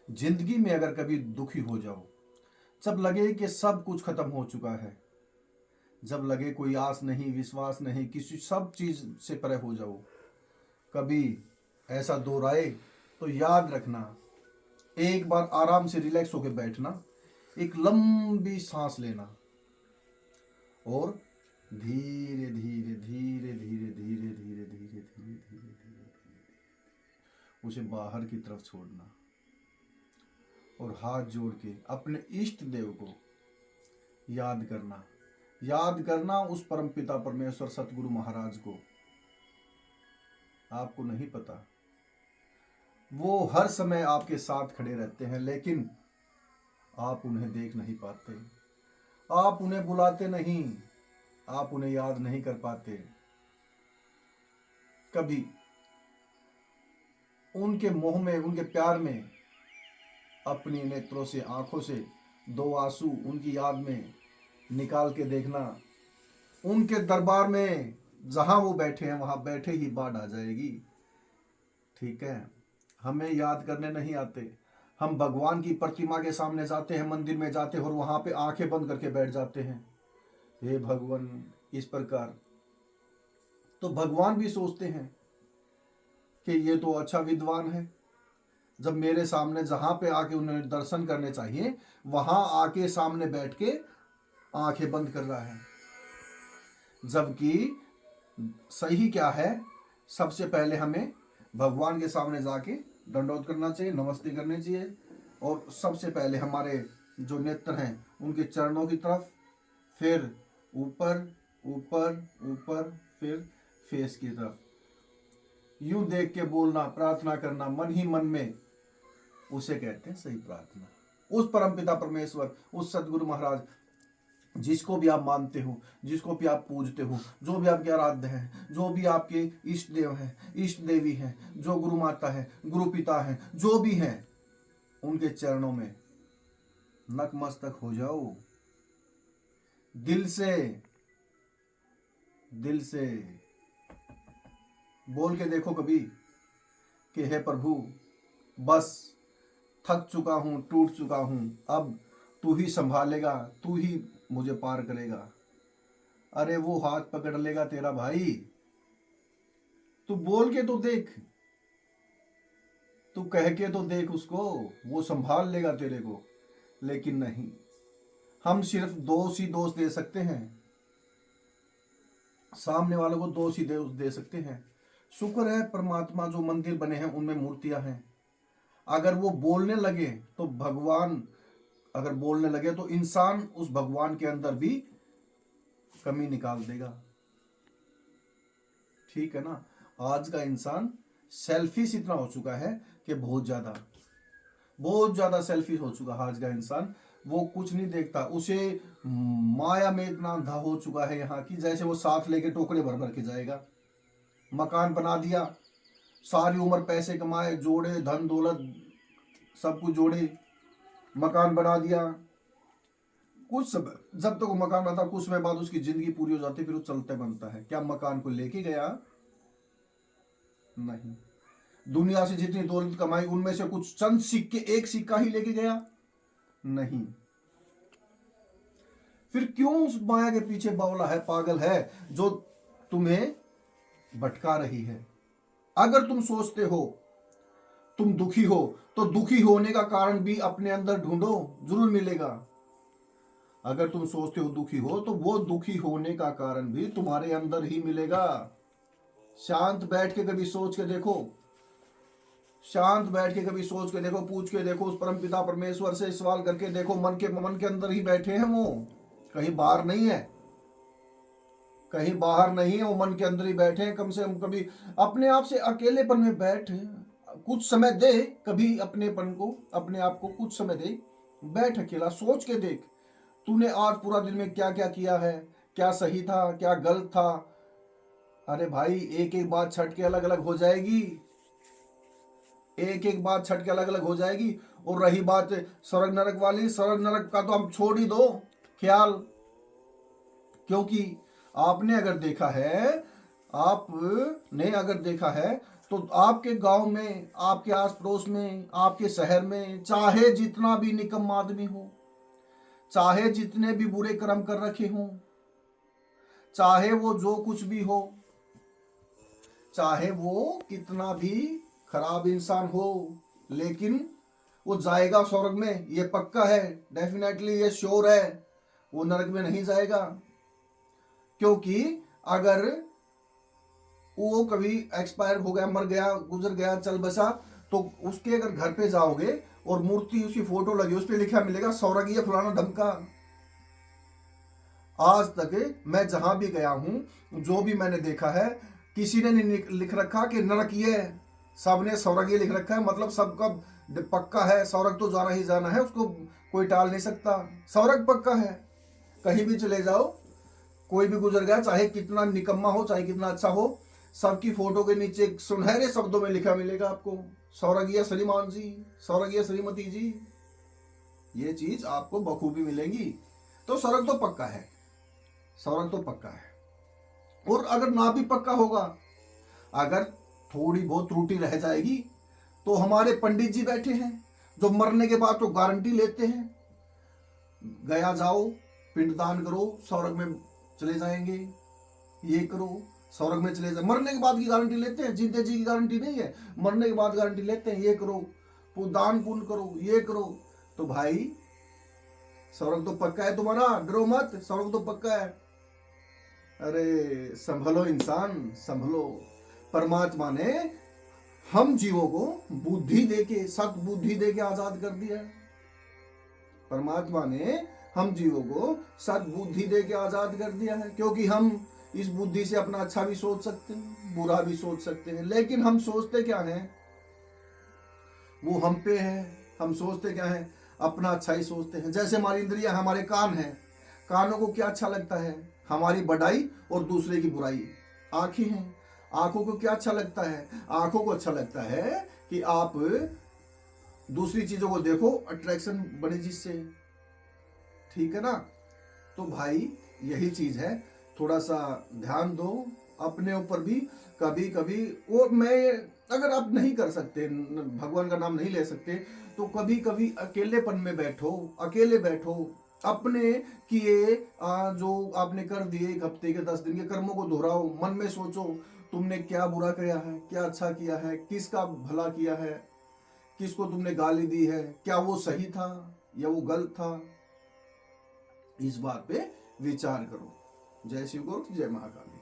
जिंदगी में अगर कभी दुखी हो जाओ, जब लगे कि सब कुछ खत्म हो चुका है, जब लगे कोई आस नहीं, विश्वास नहीं, किसी सब चीज से परे हो जाओ, कभी ऐसा दोहराए तो याद रखना, एक बार आराम से रिलैक्स होकर बैठना, एक लंबी सांस लेना और धीरे धीरे धीरे धीरे धीरे धीरे धीरे धीरे धीरे उसे बाहर की तरफ छोड़ना और हाथ जोड़ के अपने इष्ट देव को याद करना उस परम पिता परमेश्वर सतगुरु महाराज को। आपको नहीं पता, वो हर समय आपके साथ खड़े रहते हैं, लेकिन आप उन्हें देख नहीं पाते, आप उन्हें बुलाते नहीं, आप उन्हें याद नहीं कर पाते। कभी उनके मोह में, उनके प्यार में अपनी नेत्रों से, आंखों से दो आंसू उनकी याद में निकाल के देखना। उनके दरबार में जहां वो बैठे हैं वहां बैठे ही बाढ़ आ जाएगी। ठीक है, हमें याद करने नहीं आते, हम भगवान की प्रतिमा के सामने जाते हैं, मंदिर में जाते हैं और वहां पे आंखें बंद करके बैठ जाते हैं, हे भगवान, इस प्रकार। तो भगवान भी सोचते हैं कि ये तो अच्छा विद्वान है, जब मेरे सामने जहां पे आके उन्हें दर्शन करने चाहिए वहां आके सामने बैठ के आंखें बंद कर रहा है। जबकि सही क्या है, सबसे पहले हमें भगवान के सामने जाके दंडोत करना चाहिए, नमस्ते करनी चाहिए, और सबसे पहले हमारे जो नेत्र हैं उनके चरणों की तरफ, फिर ऊपर ऊपर ऊपर, फिर फेस की तरफ, यूं देख के बोलना, प्रार्थना करना मन ही मन में, उसे कहते हैं सही प्रार्थना। उस परमपिता परमेश्वर, उस सदगुरु महाराज जिसको भी आप मानते हो, जिसको भी आप पूजते हो, जो भी आपके आराध्य हैं, जो भी आपके इष्ट देव हैं, इष्ट देवी हैं, जो गुरु माता है, गुरु पिता हैं, जो भी हैं, उनके चरणों में नतमस्तक हो जाओ। दिल से बोल के देखो कभी कि हे प्रभु, बस थक चुका हूं, टूट चुका हूं, अब तू ही संभालेगा, तू ही मुझे पार करेगा। अरे वो हाथ पकड़ लेगा तेरा भाई, तू बोल के तो देख, तू कह के तो देख उसको, वो संभाल लेगा तेरे को। लेकिन नहीं, हम सिर्फ दोष ही दोष दे सकते हैं, सामने वालों को दोष ही दे सकते हैं। शुक्र है परमात्मा जो मंदिर बने हैं उनमें मूर्तियां हैं, अगर वो बोलने लगे तो भगवान, अगर बोलने लगे तो इंसान उस भगवान के अंदर भी कमी निकाल देगा। ठीक है ना। आज का इंसान सेल्फिश इतना हो चुका है कि बहुत ज्यादा सेल्फिश हो चुका है आज का इंसान। वो कुछ नहीं देखता, उसे माया में इतना अंधा हो चुका है यहाँ की, जैसे वो साथ लेके टोकरे भर भर के जाएगा। मकान बना दिया, सारी उम्र पैसे कमाए, जोड़े, धन दौलत सब कुछ जोड़े, मकान बना दिया, कुछ समय जब तक वो मकान बनता, कुछ समय बाद उसकी जिंदगी पूरी हो जाती, फिर वो चलते बनता है। क्या मकान को लेके गया? नहीं। दुनिया से जितनी दौलत कमाई उनमें से कुछ चंद सिक्के, एक सिक्का ही लेके गया? नहीं। फिर क्यों उस माया के पीछे बावला है, पागल है, जो तुम्हें भटका रही है। अगर तुम सोचते हो तुम दुखी हो तो दुखी होने का कारण भी अपने अंदर ढूंढो, जरूर मिलेगा। अगर तुम सोचते हो दुखी हो तो वो दुखी होने का कारण भी तुम्हारे अंदर ही मिलेगा। शांत बैठ के कभी सोच के देखो, शांत बैठ के कभी सोच के देखो, पूछ के देखो, उस परम पिता परमेश्वर से सवाल करके देखो। मन के अंदर ही बैठे हैं वो, कहीं बाहर नहीं है, कहीं बाहर नहीं है, वो मन के अंदर ही बैठे हैं। कम से कम कभी अपने आप से अकेलेपन में बैठ, कुछ समय दे, कभी अपनेपन को, अपने आप को कुछ समय दे, बैठ अकेला, सोच के देख तूने आज पूरा दिन में क्या क्या किया है, क्या सही था, क्या गलत था। अरे भाई, एक एक बात छट के अलग अलग हो जाएगी, एक एक बात छट के अलग अलग हो जाएगी। और रही बात स्वर्ग नरक वाली, स्वर्ग नरक का तो हम छोड़ ही दो ख्याल, क्योंकि आपने अगर देखा है तो आपके गांव में, आपके आस पड़ोस में, आपके शहर में चाहे जितना भी निकम्मा आदमी हो, चाहे जितने भी बुरे कर्म कर रखे हों, चाहे वो जो कुछ भी हो, चाहे वो कितना भी खराब इंसान हो, लेकिन वो जाएगा स्वर्ग में, ये पक्का है, डेफिनेटली ये श्योर है। वो नरक में नहीं जाएगा। क्योंकि अगर वो कभी एक्सपायर हो गया, मर गया, गुजर गया, चल बसा, तो उसके अगर घर पे जाओगे और मूर्ति, उसकी फोटो लगी, उस पर लिखा मिलेगा स्वर्गीय फलाना ढमका। आज तक मैं जहां भी गया हूं, जो भी मैंने देखा है, किसी ने नहीं लिख रखा कि नरकीय है, सबने स्वर्गीय लिख रखा है। मतलब सबका पक्का है, स्वर्ग तो जाना ही जाना है, उसको कोई टाल नहीं सकता, स्वर्ग पक्का है। कहीं भी चले जाओ, कोई भी गुजर गया, चाहे कितना निकम्मा हो, चाहे कितना अच्छा हो, सबकी फोटो के नीचे सुनहरे शब्दों में लिखा मिलेगा आपको, स्वर्गीय श्रीमान जी, स्वर्गीय श्रीमती जी। ये चीज आपको बखूबी मिलेंगी। तो स्वर्ग तो पक्का है, स्वर्ग तो पक्का है। और अगर ना भी पक्का होगा, अगर थोड़ी बहुत त्रुटि रह जाएगी, तो हमारे पंडित जी बैठे हैं जो मरने के बाद तो गारंटी लेते हैं, गया जाओ, पिंडदान करो, स्वर्ग में चले जाएंगे, ये करो, स्वर्ग में चले जाए। मरने के बाद की गारंटी लेते हैं, जीते जी की गारंटी नहीं है, मरने के बाद गारंटी लेते हैं, ये करो, दान पुण्य करो, ये करो। तो भाई स्वर्ग तो पक्का है तुम्हारा, डरो मत, स्वर्ग तो पक्का है। अरे संभलो इंसान, संभलो। परमात्मा ने हम जीवों को बुद्धि देके, सद्बुद्धि देके आजाद कर दिया। परमात्मा ने हम जीवों को सद्बुद्धि देके आजाद कर दिया है, क्योंकि हम इस बुद्धि से अपना अच्छा भी सोच सकते हैं, बुरा भी सोच सकते हैं। लेकिन हम सोचते क्या हैं, वो हम पे है। हम सोचते क्या है, अपना अच्छा ही सोचते हैं। जैसे हमारी इंद्रियां, हमारे कान हैं, कानों को क्या अच्छा लगता है, हमारी बढ़ाई और दूसरे की बुराई। आंखें हैं, आंखों को क्या अच्छा लगता है, आंखों को अच्छा लगता है कि आप दूसरी चीजों को देखो, अट्रैक्शन बने जिससे, ठीक है ना। तो भाई यही चीज है, थोड़ा सा ध्यान दो अपने ऊपर भी कभी कभी। वो मैं, अगर आप नहीं कर सकते, भगवान का नाम नहीं ले सकते, तो कभी कभी अकेलेपन में बैठो, अकेले बैठो, अपने किए जो आपने कर दिए 1 हफ्ते के 10 दिन के कर्मों को दोहराओ, मन में सोचो तुमने क्या बुरा किया है, क्या अच्छा किया है, किसका भला किया है, किसको तुमने गाली दी है, क्या वो सही था या वो गलत था। इस बात पे विचार करो। जय शिव गुरु, जय महाकाल।